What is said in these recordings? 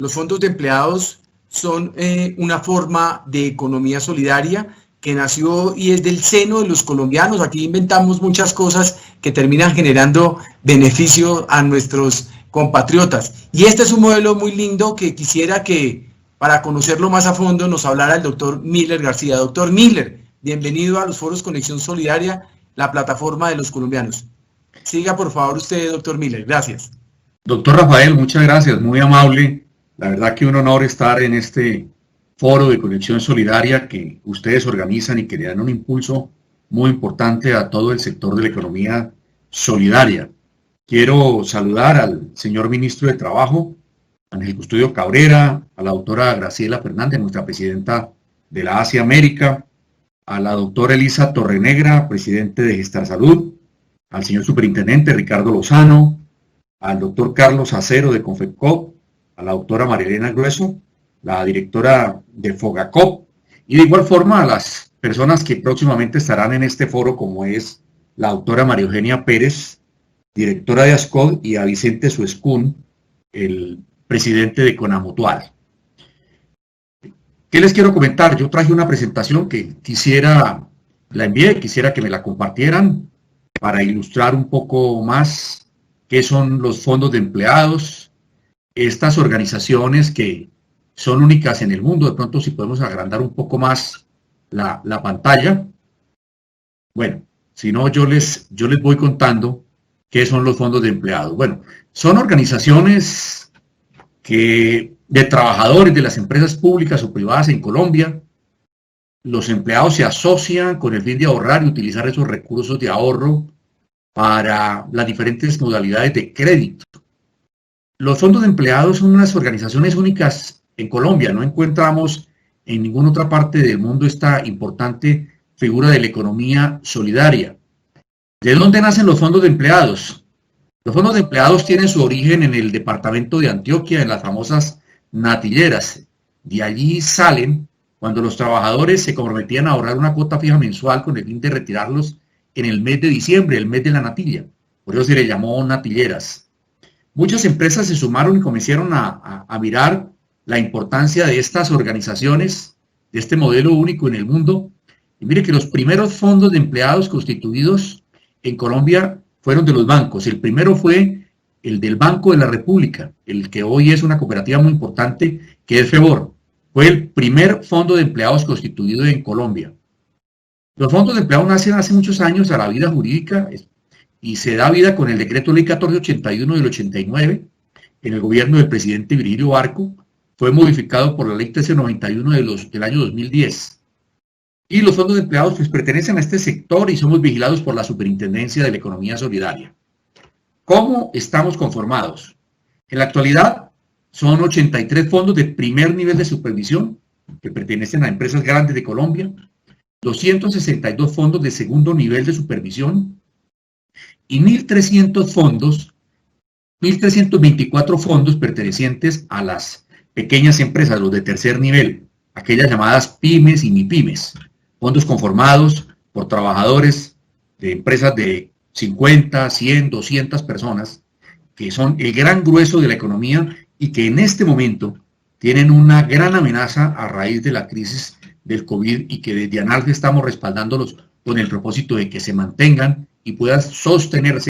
Los fondos de empleados son una forma de economía solidaria que nació y es del seno de los colombianos. Aquí inventamos muchas cosas que terminan generando beneficio a nuestros compatriotas. Y este es un modelo muy lindo que quisiera que, para conocerlo más a fondo, nos hablara el doctor Miller García. Doctor Miller, bienvenido a los foros Conexión Solidaria, la plataforma de los colombianos. Siga, por favor, usted, doctor Miller. Gracias. Doctor Rafael, muchas gracias, muy amable. La verdad que un honor estar en este foro de Conexión Solidaria que ustedes organizan y que le dan un impulso muy importante a todo el sector de la economía solidaria. Quiero saludar al señor ministro de Trabajo, Ángel Custodio Cabrera, a la doctora Graciela Fernández, nuestra presidenta de la Asia América, a la doctora Elisa Torrenegra, presidente de Gestar Salud, al señor superintendente Ricardo Lozano, al doctor Carlos Acero de Confecop, a la doctora Marilena Grueso, la directora de Fogacop, y de igual forma a las personas que próximamente estarán en este foro, como es la doctora María Eugenia Pérez, directora de ASCOD, y a Vicente Suescún, el presidente de Conamutual. ¿Qué les quiero comentar? Yo traje una presentación que la envié, quisiera que me la compartieran para ilustrar un poco más qué son los fondos de empleados, estas organizaciones que son únicas en el mundo. De pronto, si podemos agrandar un poco más la pantalla. Bueno, si no, yo les voy contando qué son los fondos de empleados. Bueno, son organizaciones de trabajadores de las empresas públicas o privadas en Colombia. Los empleados se asocian con el fin de ahorrar y utilizar esos recursos de ahorro para las diferentes modalidades de crédito. Los fondos de empleados son unas organizaciones únicas en Colombia. No encontramos en ninguna otra parte del mundo esta importante figura de la economía solidaria. ¿De dónde nacen los fondos de empleados? Los fondos de empleados tienen su origen en el departamento de Antioquia, en las famosas natilleras. De allí salen cuando los trabajadores se comprometían a ahorrar una cuota fija mensual con el fin de retirarlos en el mes de diciembre, el mes de la natilla. Por eso se le llamó natilleras. Muchas empresas se sumaron y comenzaron a mirar la importancia de estas organizaciones, de este modelo único en el mundo. Y mire que los primeros fondos de empleados constituidos en Colombia fueron de los bancos. El primero fue el del Banco de la República, el que hoy es una cooperativa muy importante, que es FEBOR. Fue el primer fondo de empleados constituido en Colombia. Los fondos de empleados nacen hace muchos años a la vida jurídica y se da vida con el decreto ley 1481 del 89, en el gobierno del presidente Virgilio Barco. Fue modificado por la ley 1391 del año 2010. Y los fondos de empleados pues pertenecen a este sector y somos vigilados por la Superintendencia de la Economía Solidaria. ¿Cómo estamos conformados? En la actualidad son 83 fondos de primer nivel de supervisión que pertenecen a empresas grandes de Colombia, 262 fondos de segundo nivel de supervisión y 1.324 fondos pertenecientes a las pequeñas empresas, los de tercer nivel, aquellas llamadas pymes y mipymes, fondos conformados por trabajadores de empresas de 50, 100, 200 personas, que son el gran grueso de la economía y que en este momento tienen una gran amenaza a raíz de la crisis del COVID y que desde ANALFE estamos respaldándolos con el propósito de que se mantengan y puedan sostenerse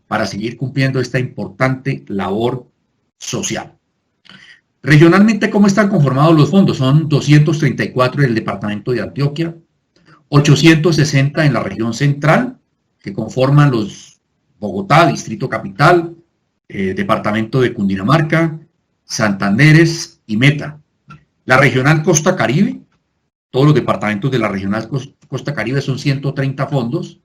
para seguir cumpliendo esta importante labor social. Regionalmente, ¿cómo están conformados los fondos? Son 234 en el departamento de Antioquia, 860 en la región central, que conforman los Bogotá, Distrito Capital, departamento de Cundinamarca, Santanderes y Meta. La regional Costa Caribe, todos los departamentos de la regional Costa Caribe son 130 fondos.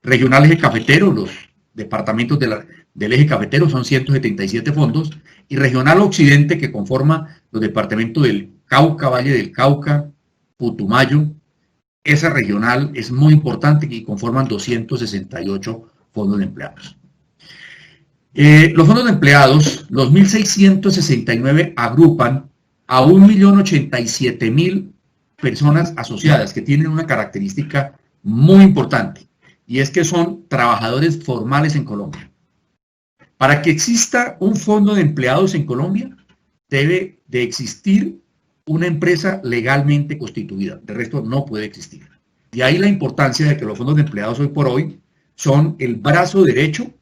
Regional Eje Cafetero, los departamentos del Eje Cafetero son 177 fondos. Y regional Occidente, que conforma los departamentos del Cauca, Valle del Cauca, Putumayo. Esa regional es muy importante y conforman 268 fondos de empleados. Los fondos de empleados, los 1.669 agrupan a 1.087.000 personas asociadas que tienen una característica muy importante y es que son trabajadores formales en Colombia. Para que exista un fondo de empleados en Colombia, debe de existir una empresa legalmente constituida. De resto, no puede existir. De ahí la importancia de que los fondos de empleados hoy por hoy son el brazo derecho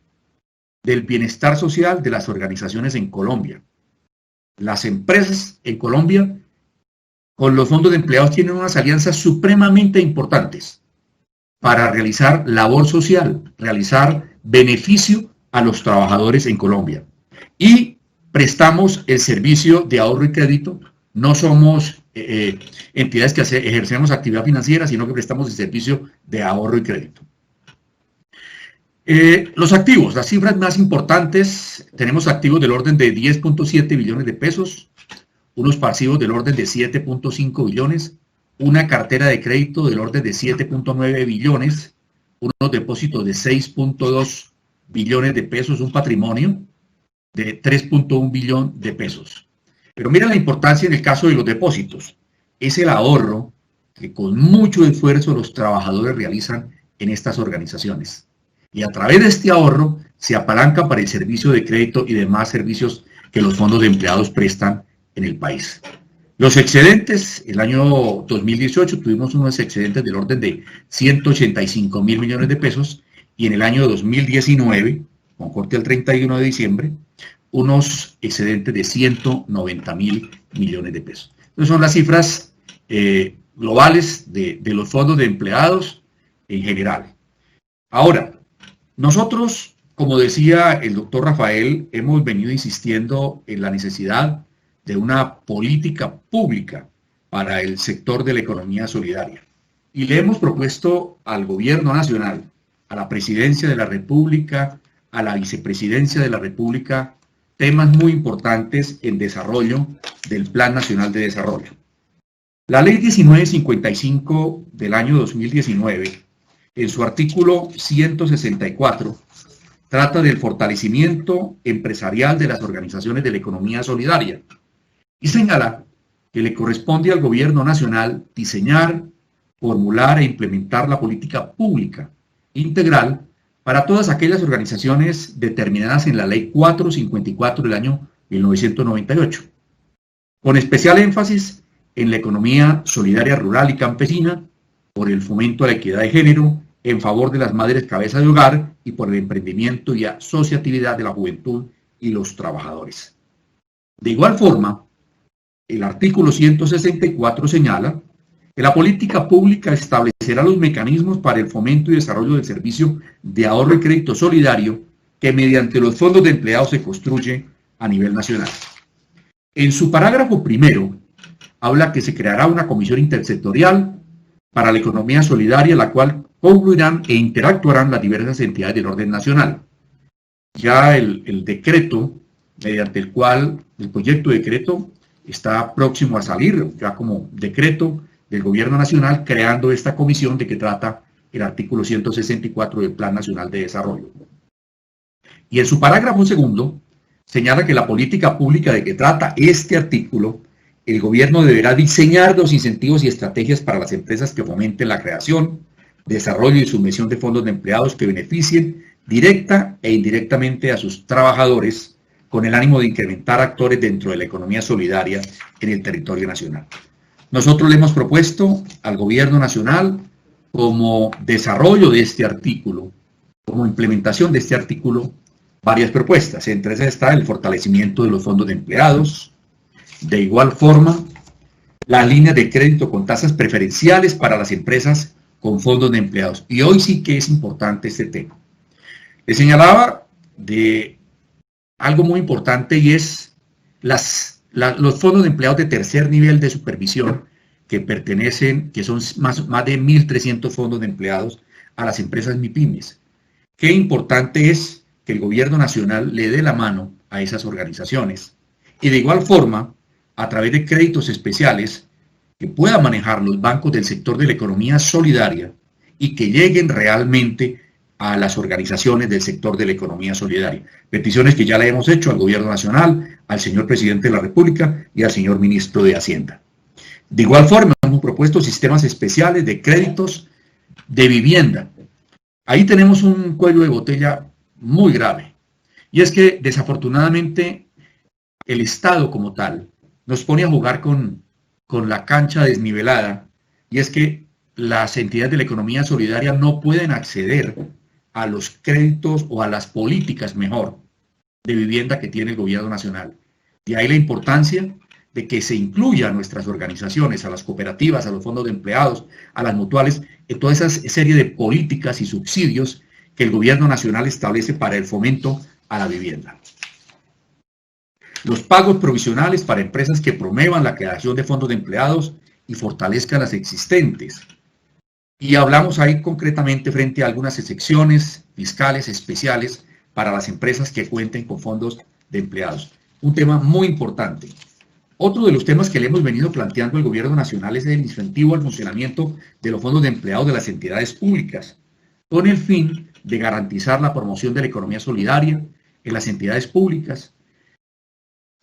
del bienestar social de las organizaciones en Colombia. Las empresas en Colombia con los fondos de empleados tienen unas alianzas supremamente importantes para realizar labor social, realizar beneficio a los trabajadores en Colombia. Y prestamos el servicio de ahorro y crédito. No somos entidades que ejercemos actividad financiera, sino que prestamos el servicio de ahorro y crédito. Los activos, las cifras más importantes, tenemos activos del orden de 10.7 billones de pesos, unos pasivos del orden de 7.5 billones, una cartera de crédito del orden de 7.9 billones, unos depósitos de 6.2 billones de pesos, un patrimonio de 3.1 billón de pesos. Pero mira la importancia en el caso de los depósitos. Es el ahorro que con mucho esfuerzo los trabajadores realizan en estas organizaciones. Y a través de este ahorro se apalanca para el servicio de crédito y demás servicios que los fondos de empleados prestan en el país. Los excedentes, el año 2018 tuvimos unos excedentes del orden de 185 mil millones de pesos y en el año 2019, con corte al 31 de diciembre, unos excedentes de 190 mil millones de pesos. Entonces son las cifras globales de los fondos de empleados en general. Ahora, nosotros, como decía el doctor Rafael, hemos venido insistiendo en la necesidad de una política pública para el sector de la economía solidaria. Y le hemos propuesto al gobierno nacional, a la presidencia de la República, a la vicepresidencia de la República, temas muy importantes en desarrollo del Plan Nacional de Desarrollo. La Ley 1955 del año 2019, en su artículo 164, trata del fortalecimiento empresarial de las organizaciones de la economía solidaria y señala que le corresponde al gobierno nacional diseñar, formular e implementar la política pública integral para todas aquellas organizaciones determinadas en la Ley 454 del año 1998, con especial énfasis en la economía solidaria rural y campesina, por el fomento a la equidad de género, en favor de las madres cabeza de hogar y por el emprendimiento y asociatividad de la juventud y los trabajadores. De igual forma, el artículo 164 señala que la política pública establecerá los mecanismos para el fomento y desarrollo del servicio de ahorro y crédito solidario que mediante los fondos de empleados se construye a nivel nacional. En su parágrafo primero, habla que se creará una comisión intersectorial para la economía solidaria, la cual concluirán e interactuarán las diversas entidades del orden nacional. Ya el decreto, mediante el cual el proyecto de decreto está próximo a salir, ya como decreto del Gobierno Nacional, creando esta comisión de que trata el artículo 164 del Plan Nacional de Desarrollo. Y en su parágrafo segundo, señala que la política pública de que trata este artículo, el gobierno deberá diseñar los incentivos y estrategias para las empresas que fomenten la creación, desarrollo y suministración de fondos de empleados que beneficien directa e indirectamente a sus trabajadores con el ánimo de incrementar actores dentro de la economía solidaria en el territorio nacional. Nosotros le hemos propuesto al gobierno nacional como desarrollo de este artículo, como implementación de este artículo, varias propuestas. Entre esas está el fortalecimiento de los fondos de empleados. De igual forma, las líneas de crédito con tasas preferenciales para las empresas con fondos de empleados. Y hoy sí que es importante este tema. Le señalaba de algo muy importante y es los fondos de empleados de tercer nivel de supervisión que pertenecen, que son más de 1.300 fondos de empleados a las empresas MIPYMES. Qué importante es que el gobierno nacional le dé la mano a esas organizaciones y de igual forma, a través de créditos especiales, que puedan manejar los bancos del sector de la economía solidaria y que lleguen realmente a las organizaciones del sector de la economía solidaria. Peticiones que ya le hemos hecho al gobierno nacional, al señor presidente de la República y al señor ministro de Hacienda. De igual forma, hemos propuesto sistemas especiales de créditos de vivienda. Ahí tenemos un cuello de botella muy grave. Y es que, desafortunadamente, el Estado como tal nos pone a jugar con la cancha desnivelada, y es que las entidades de la economía solidaria no pueden acceder a los créditos o a las políticas, mejor, de vivienda que tiene el gobierno nacional. De ahí la importancia de que se incluya a nuestras organizaciones, a las cooperativas, a los fondos de empleados, a las mutuales, en toda esa serie de políticas y subsidios que el gobierno nacional establece para el fomento a la vivienda. Los pagos provisionales para empresas que promuevan la creación de fondos de empleados y fortalezcan las existentes. Y hablamos ahí concretamente frente a algunas excepciones fiscales especiales para las empresas que cuenten con fondos de empleados. Un tema muy importante. Otro de los temas que le hemos venido planteando al gobierno nacional es el incentivo al funcionamiento de los fondos de empleados de las entidades públicas, con el fin de garantizar la promoción de la economía solidaria en las entidades públicas,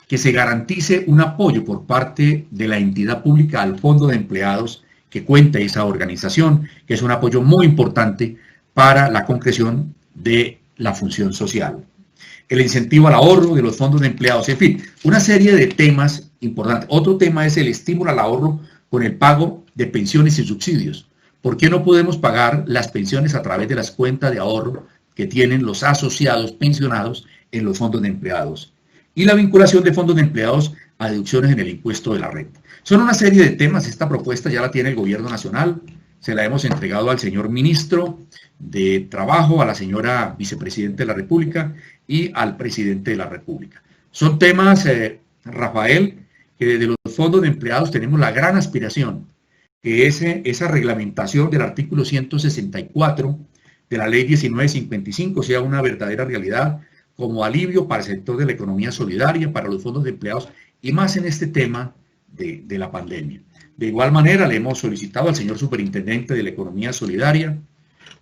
que se garantice un apoyo por parte de la entidad pública al fondo de empleados que cuenta esa organización, que es un apoyo muy importante para la concreción de la función social. El incentivo al ahorro de los fondos de empleados, en fin, una serie de temas importantes. Otro tema es el estímulo al ahorro con el pago de pensiones y subsidios. ¿Por qué no podemos pagar las pensiones a través de las cuentas de ahorro que tienen los asociados pensionados en los fondos de empleados? Y la vinculación de fondos de empleados a deducciones en el impuesto de la renta. Son una serie de temas. Esta propuesta ya la tiene el gobierno nacional, se la hemos entregado al señor ministro de Trabajo, a la señora vicepresidenta de la República y al presidente de la República. Son temas, Rafael, que desde los fondos de empleados tenemos la gran aspiración que esa reglamentación del artículo 164 de la ley 1955 sea una verdadera realidad, como alivio para el sector de la economía solidaria, para los fondos de empleados, y más en este tema de la pandemia. De igual manera, le hemos solicitado al señor superintendente de la economía solidaria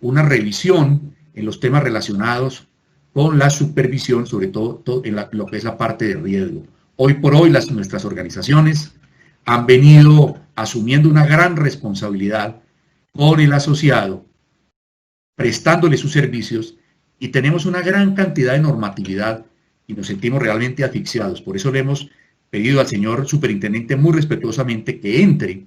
una revisión en los temas relacionados con la supervisión, sobre todo en lo que es la parte de riesgo. Hoy por hoy, nuestras organizaciones han venido asumiendo una gran responsabilidad con el asociado, prestándole sus servicios, y tenemos una gran cantidad de normatividad y nos sentimos realmente asfixiados. Por eso le hemos pedido al señor superintendente muy respetuosamente que entre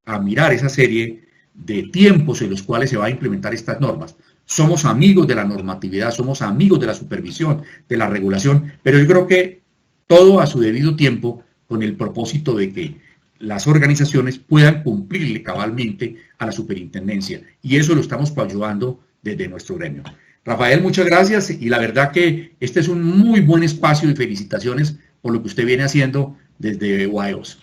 a mirar esa serie de tiempos en los cuales se va a implementar estas normas. Somos amigos de la normatividad, somos amigos de la supervisión, de la regulación, pero yo creo que todo a su debido tiempo, con el propósito de que las organizaciones puedan cumplirle cabalmente a la superintendencia. Y eso lo estamos ayudando desde nuestro gremio. Rafael, muchas gracias, y la verdad que este es un muy buen espacio, y felicitaciones por lo que usted viene haciendo desde UAEOS.